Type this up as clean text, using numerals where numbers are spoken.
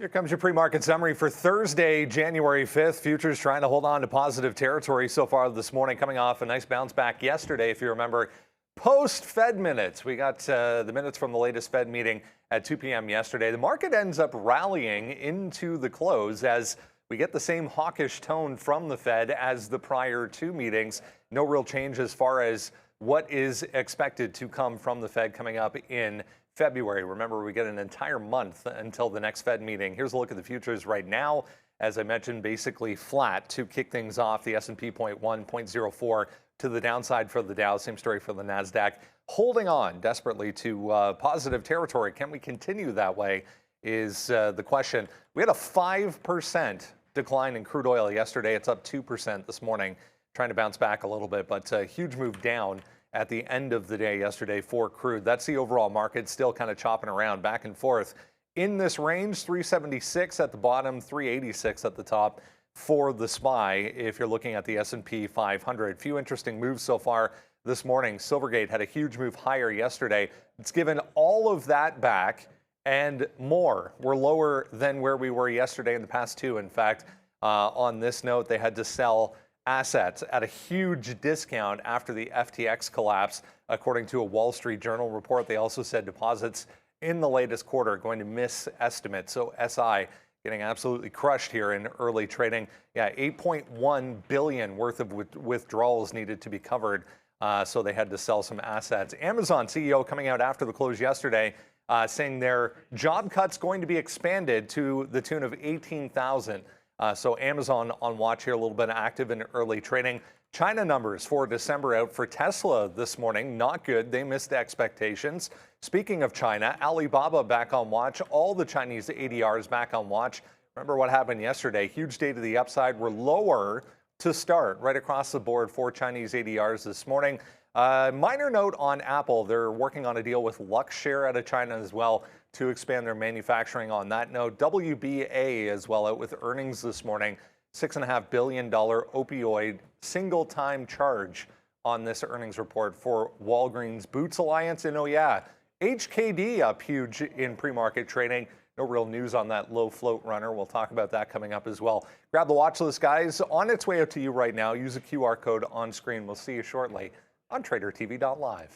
Here comes your pre-market summary for Thursday, January 5th. Futures trying to hold on to positive territory so far this morning, coming off a nice bounce back yesterday. If you remember, post-Fed minutes, we got the minutes from the latest Fed meeting at 2 p.m. yesterday. The market ends up rallying into the close as we get the same hawkish tone from the Fed as the prior two meetings. No real change as far as what is expected to come from the Fed coming up in February. Remember, we get an entire month until the next Fed meeting. Here's a look at the futures right now. As I mentioned, basically flat to kick things off. The S&P 0.1, 0.04 to the downside for the Dow. Same story for the NASDAQ. Holding on desperately to positive territory. Can we continue that way is the question. We had a 5% decline in crude oil yesterday. It's up 2% this morning, trying to bounce back a little bit, but a huge move down at the end of the day yesterday for crude. That's the overall market, still kind of chopping around back and forth in this range. 376 at the bottom, 386 at the top for the SPY if you're looking at the S&P 500. Few interesting moves so far this morning. Silvergate had a huge move higher yesterday. It's given all of that back and more. We're lower than where we were yesterday in the past two. In fact, on this note, they had to sell assets at a huge discount after the FTX collapse, according to a Wall Street Journal report. They also said deposits in the latest quarter are going to miss estimates. So SI getting absolutely crushed here in early trading. Yeah, 8.1 billion worth of withdrawals needed to be covered. So they had to sell some assets. Amazon CEO coming out after the close yesterday saying their job cut's going to be expanded to the tune of 18,000. So Amazon on watch here, a little bit active in early trading. China numbers for December out for Tesla this morning. Not good. They missed expectations. Speaking of China, Alibaba back on watch. All the Chinese ADRs back on watch. Remember what happened yesterday. Huge day to the upside. We're lower to start right across the board for Chinese ADRs this morning. Minor note on Apple. They're working on a deal with Luxshare out of China as well to expand their manufacturing. On that note, WBA as well out with earnings this morning. $6.5 billion opioid single-time charge on this earnings report for Walgreens Boots Alliance. And oh yeah, HKD up huge in pre-market trading. No real news on that low float runner. We'll talk about that coming up as well. Grab the watch list, guys. On its way out to you right now. Use a QR code on screen. We'll see you shortly on TraderTV.Live.